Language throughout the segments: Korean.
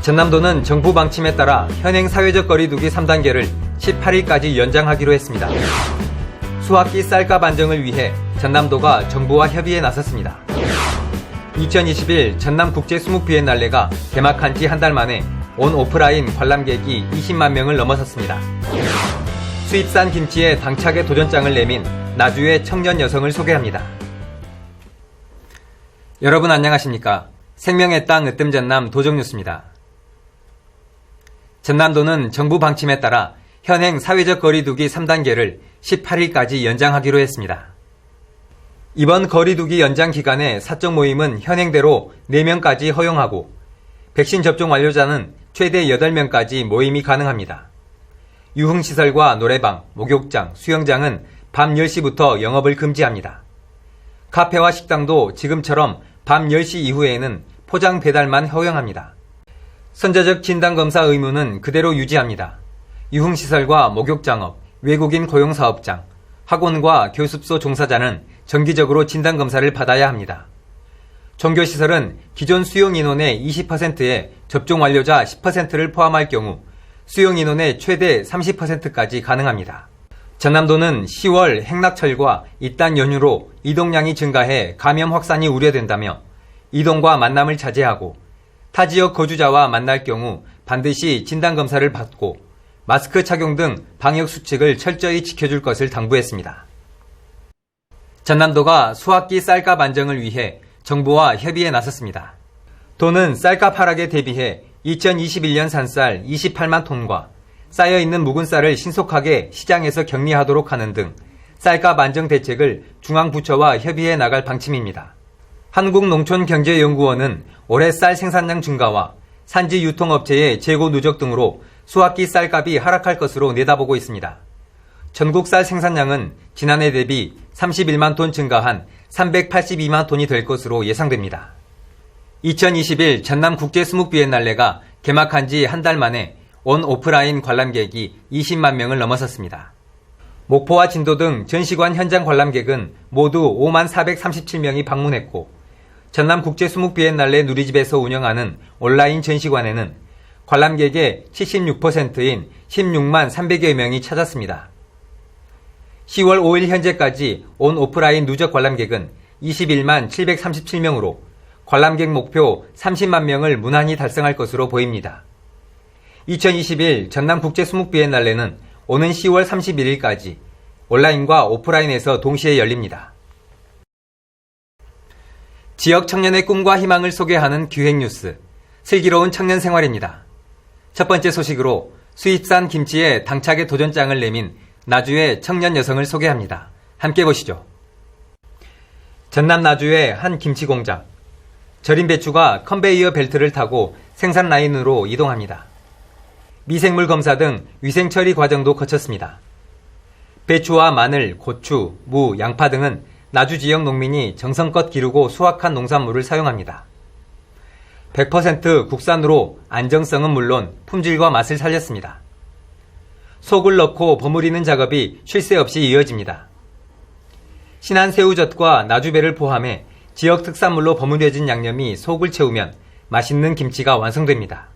전남도는 정부 방침에 따라 현행 사회적 거리두기 3단계를 18일까지 연장하기로 했습니다. 수학기 쌀값 안정을 위해 전남도가 정부와 협의에 나섰습니다. 2021 전남국제 수묵비엔날레가 개막한 지 한 달 만에 온 오프라인 관람객이 20만 명을 넘어섰습니다. 수입산 김치에 당차게 도전장을 내민 나주의 청년 여성을 소개합니다. 여러분 안녕하십니까? 생명의 땅 으뜸 전남 도정뉴스입니다. 전남도는 정부 방침에 따라 현행 사회적 거리두기 3단계를 18일까지 연장하기로 했습니다. 이번 거리두기 연장 기간에 사적 모임은 현행대로 4명까지 허용하고 백신 접종 완료자는 최대 8명까지 모임이 가능합니다. 유흥시설과 노래방, 목욕장, 수영장은 밤 10시부터 영업을 금지합니다. 카페와 식당도 지금처럼 밤 10시 이후에는 포장 배달만 허용합니다. 선제적 진단검사 의무는 그대로 유지합니다. 유흥시설과 목욕장업, 외국인 고용사업장, 학원과 교습소 종사자는 정기적으로 진단검사를 받아야 합니다. 종교시설은 기존 수용인원의 20%에 접종 완료자 10%를 포함할 경우 수용인원의 최대 30%까지 가능합니다. 전남도는 10월 행락철과 이딴 연휴로 이동량이 증가해 감염 확산이 우려된다며 이동과 만남을 자제하고 타 지역 거주자와 만날 경우 반드시 진단검사를 받고 마스크 착용 등 방역수칙을 철저히 지켜줄 것을 당부했습니다. 전남도가 수학기 쌀값 안정을 위해 정부와 협의에 나섰습니다. 도는 쌀값 하락에 대비해 2021년 산쌀 28만 톤과 쌓여있는 묵은 쌀을 신속하게 시장에서 격리하도록 하는 등 쌀값 안정 대책을 중앙부처와 협의해 나갈 방침입니다. 한국농촌경제연구원은 올해 쌀 생산량 증가와 산지 유통업체의 재고 누적 등으로 수학기 쌀값이 하락할 것으로 내다보고 있습니다. 전국 쌀 생산량은 지난해 대비 31만 톤 증가한 382만 톤이 될 것으로 예상됩니다. 2021 전남국제수묵비엔날레가 개막한 지 한 달 만에 온 오프라인 관람객이 20만 명을 넘어섰습니다. 목포와 진도 등 전시관 현장 관람객은 모두 5만 437명이 방문했고 전남국제수묵비엔날레 누리집에서 운영하는 온라인 전시관에는 관람객의 76%인 16만 300여 명이 찾았습니다. 10월 5일 현재까지 온 오프라인 누적 관람객은 21만 737명으로 관람객 목표 30만 명을 무난히 달성할 것으로 보입니다. 2021 전남국제수묵비엔날레는 오는 10월 31일까지 온라인과 오프라인에서 동시에 열립니다. 지역 청년의 꿈과 희망을 소개하는 기획뉴스, 슬기로운 청년 생활입니다. 첫 번째 소식으로 수입산 김치에 당차게 도전장을 내민 나주의 청년 여성을 소개합니다. 함께 보시죠. 전남 나주의 한 김치 공장. 절인 배추가 컨베이어 벨트를 타고 생산 라인으로 이동합니다. 미생물 검사 등 위생 처리 과정도 거쳤습니다. 배추와 마늘, 고추, 무, 양파 등은 나주 지역 농민이 정성껏 기르고 수확한 농산물을 사용합니다. 100% 국산으로 안정성은 물론 품질과 맛을 살렸습니다. 속을 넣고 버무리는 작업이 쉴 새 없이 이어집니다. 신안 새우젓과 나주배를 포함해 지역 특산물로 버무려진 양념이 속을 채우면 맛있는 김치가 완성됩니다.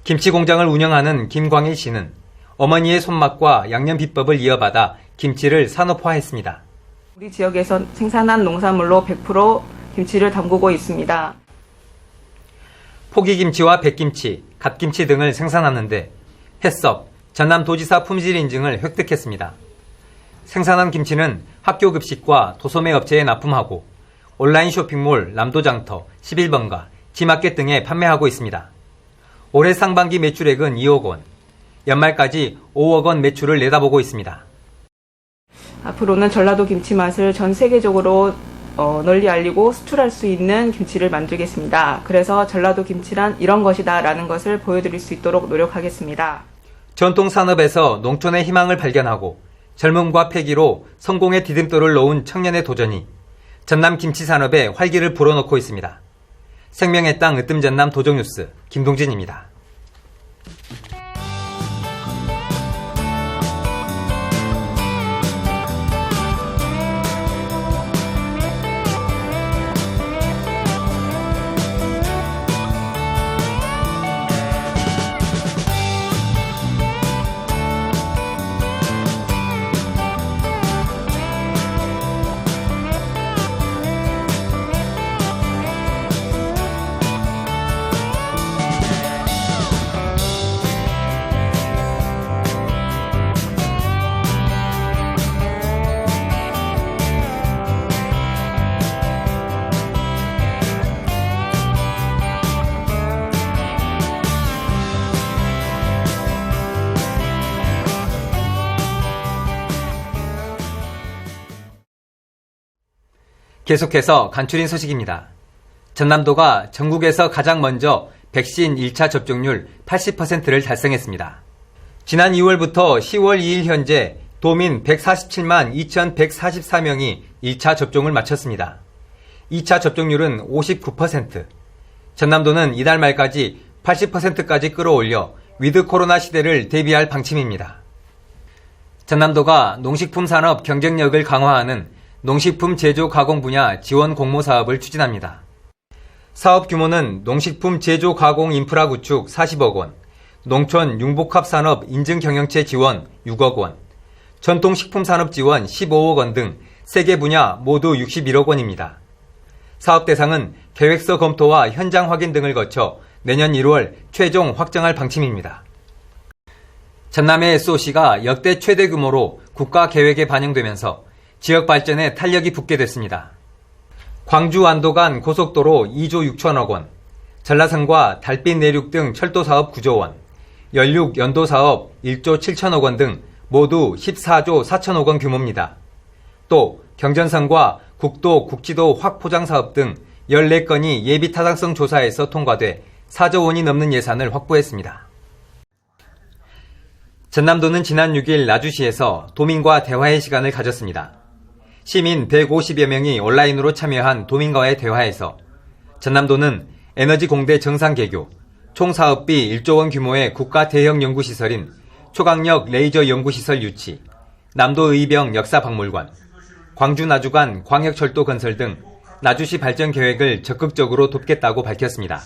김치 공장을 운영하는 김광일 씨는 어머니의 손맛과 양념 비법을 이어받아 김치를 산업화했습니다. 우리 지역에서 생산한 농산물로 100% 김치를 담그고 있습니다. 포기김치와 백김치, 갓김치 등을 생산하는데 해썹, 전남도지사 품질 인증을 획득했습니다. 생산한 김치는 학교 급식과 도소매 업체에 납품하고 온라인 쇼핑몰 남도장터, 11번가, 지마켓 등에 판매하고 있습니다. 올해 상반기 매출액은 2억 원, 연말까지 5억 원 매출을 내다보고 있습니다. 앞으로는 전라도 김치 맛을 전 세계적으로 널리 알리고 수출할 수 있는 김치를 만들겠습니다. 그래서 전라도 김치란 이런 것이다 라는 것을 보여드릴 수 있도록 노력하겠습니다. 전통산업에서 농촌의 희망을 발견하고 젊음과 패기로 성공의 디딤돌을 놓은 청년의 도전이 전남 김치산업에 활기를 불어넣고 있습니다. 생명의 땅 으뜸 전남 도정뉴스 김동진입니다. 계속해서 간추린 소식입니다. 전남도가 전국에서 가장 먼저 백신 1차 접종률 80%를 달성했습니다. 지난 2월부터 10월 2일 현재 도민 147만 2,144명이 1차 접종을 마쳤습니다. 2차 접종률은 59%. 전남도는 이달 말까지 80%까지 끌어올려 위드 코로나 시대를 대비할 방침입니다. 전남도가 농식품 산업 경쟁력을 강화하는 농식품 제조 가공 분야 지원 공모 사업을 추진합니다. 사업 규모는 농식품 제조 가공 인프라 구축 40억 원, 농촌 융복합 산업 인증 경영체 지원 6억 원, 전통식품 산업 지원 15억 원 등 3개 분야 모두 61억 원입니다. 사업 대상은 계획서 검토와 현장 확인 등을 거쳐 내년 1월 최종 확정할 방침입니다. 전남의 SOC가 역대 최대 규모로 국가 계획에 반영되면서 지역 발전에 탄력이 붙게 됐습니다. 광주 안도 간 고속도로 2조 6천억 원, 전라선과 달빛 내륙 등 철도 사업 9조 원, 연륙 연도 사업 1조 7천억 원 등 모두 14조 4천억 원 규모입니다. 또 경전선과 국도, 국지도 확포장 사업 등 14건이 예비 타당성 조사에서 통과돼 4조 원이 넘는 예산을 확보했습니다. 전남도는 지난 6일 나주시에서 도민과 대화의 시간을 가졌습니다. 시민 150여 명이 온라인으로 참여한 도민과의 대화에서 전남도는 에너지 공대 정상 개교, 총 사업비 1조 원 규모의 국가 대형 연구시설인 초강력 레이저 연구시설 유치, 남도 의병 역사박물관, 광주 나주 간 광역철도 건설 등 나주시 발전 계획을 적극적으로 돕겠다고 밝혔습니다.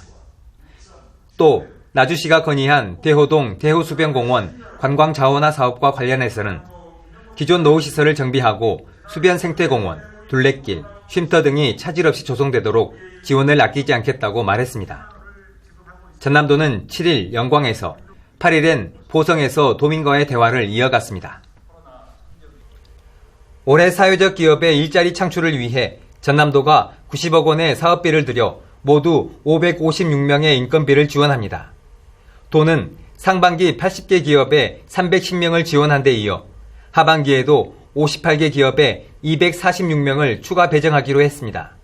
또 나주시가 건의한 대호동 대호수변공원 관광자원화 사업과 관련해서는 기존 노후시설을 정비하고 수변생태공원, 둘레길, 쉼터 등이 차질 없이 조성되도록 지원을 아끼지 않겠다고 말했습니다. 전남도는 7일 영광에서, 8일엔 보성에서 도민과의 대화를 이어갔습니다. 올해 사회적 기업의 일자리 창출을 위해 전남도가 90억 원의 사업비를 들여 모두 556명의 인건비를 지원합니다. 도는 상반기 80개 기업에 310명을 지원한 데 이어 하반기에도 58개 기업에 246명을 추가 배정하기로 했습니다.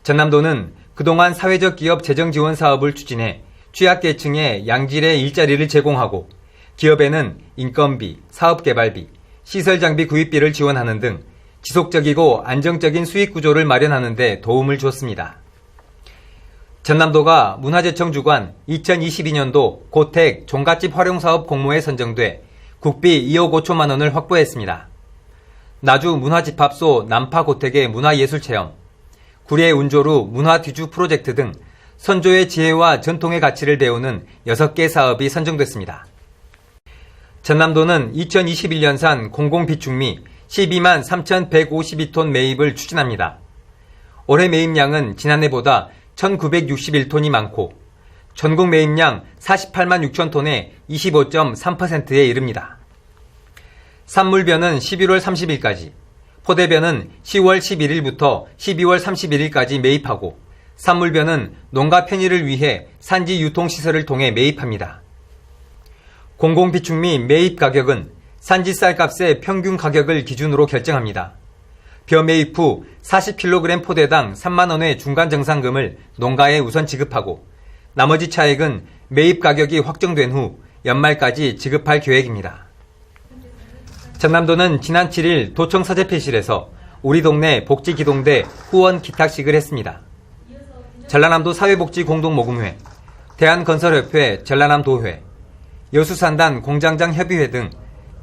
전남도는 그동안 사회적 기업 재정 지원 사업을 추진해 취약계층에 양질의 일자리를 제공하고 기업에는 인건비, 사업개발비, 시설장비 구입비를 지원하는 등 지속적이고 안정적인 수익 구조를 마련하는 데 도움을 줬습니다. 전남도가 문화재청 주관 2022년도 고택 종갓집 활용사업 공모에 선정돼 국비 2억 5천만 원을 확보했습니다. 나주 문화집합소 남파고택의 문화예술체험, 구례 운조루 문화뒤주 프로젝트 등 선조의 지혜와 전통의 가치를 배우는 6개 사업이 선정됐습니다. 전남도는 2021년산 공공비축미 12만 3,152톤 매입을 추진합니다. 올해 매입량은 지난해보다 1,961톤이 많고 전국 매입량 48만 6천 톤의 25.3%에 이릅니다. 산물변은 11월 30일까지, 포대변은 10월 11일부터 12월 31일까지 매입하고 산물변은 농가 편의를 위해 산지 유통시설을 통해 매입합니다. 공공비축미 매입 가격은 산지 쌀값의 평균 가격을 기준으로 결정합니다. 벼 매입 후 40kg 포대당 3만 원의 중간 정산금을 농가에 우선 지급하고 나머지 차액은 매입 가격이 확정된 후 연말까지 지급할 계획입니다. 전남도는 지난 7일 도청 서재필실에서 우리 동네 복지기동대 후원 기탁식을 했습니다. 전라남도 사회복지공동모금회, 대한건설협회 전라남도회, 여수산단 공장장 협의회 등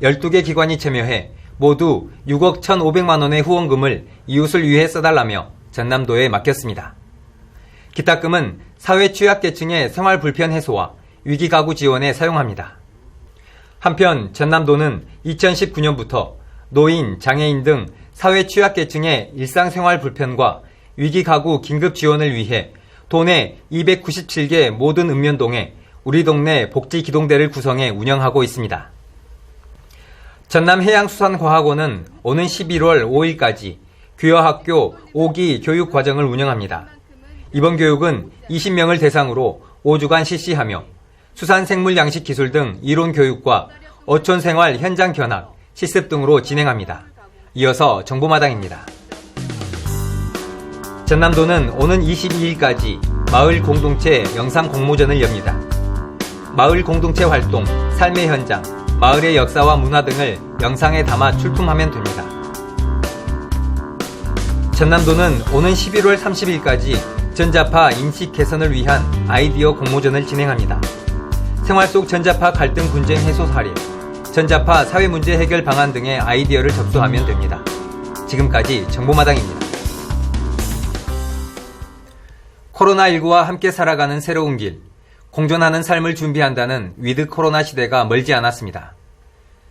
12개 기관이 참여해 모두 6억 1,500만 원의 후원금을 이웃을 위해 써달라며 전남도에 맡겼습니다. 기탁금은 사회 취약계층의 생활 불편 해소와 위기가구 지원에 사용합니다. 한편 전남도는 2019년부터 노인, 장애인 등 사회 취약계층의 일상생활 불편과 위기가구 긴급 지원을 위해 도내 297개 모든 읍면동에 우리 동네 복지기동대를 구성해 운영하고 있습니다. 전남해양수산과학원은 오는 11월 5일까지 귀어학교 5기 교육과정을 운영합니다. 이번 교육은 20명을 대상으로 5주간 실시하며 수산생물양식 기술 등 이론 교육과 어촌생활 현장 견학, 실습 등으로 진행합니다. 이어서 정보마당입니다. 전남도는 오는 22일까지 마을 공동체 영상 공모전을 엽니다. 마을 공동체 활동, 삶의 현장, 마을의 역사와 문화 등을 영상에 담아 출품하면 됩니다. 전남도는 오는 11월 30일까지 전자파 인식 개선을 위한 아이디어 공모전을 진행합니다. 생활 속 전자파 갈등 분쟁 해소 사례, 전자파 사회 문제 해결 방안 등의 아이디어를 접수하면 됩니다. 지금까지 정보마당입니다. 코로나19와 함께 살아가는 새로운 길, 공존하는 삶을 준비한다는 위드 코로나 시대가 멀지 않았습니다.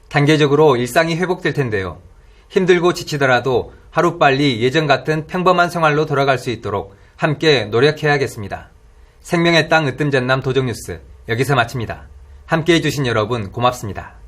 단계적으로 일상이 회복될 텐데요. 힘들고 지치더라도 하루빨리 예전 같은 평범한 생활로 돌아갈 수 있도록 함께 노력해야겠습니다. 생명의 땅 으뜸 전남 도정뉴스 여기서 마칩니다. 함께해 주신 여러분 고맙습니다.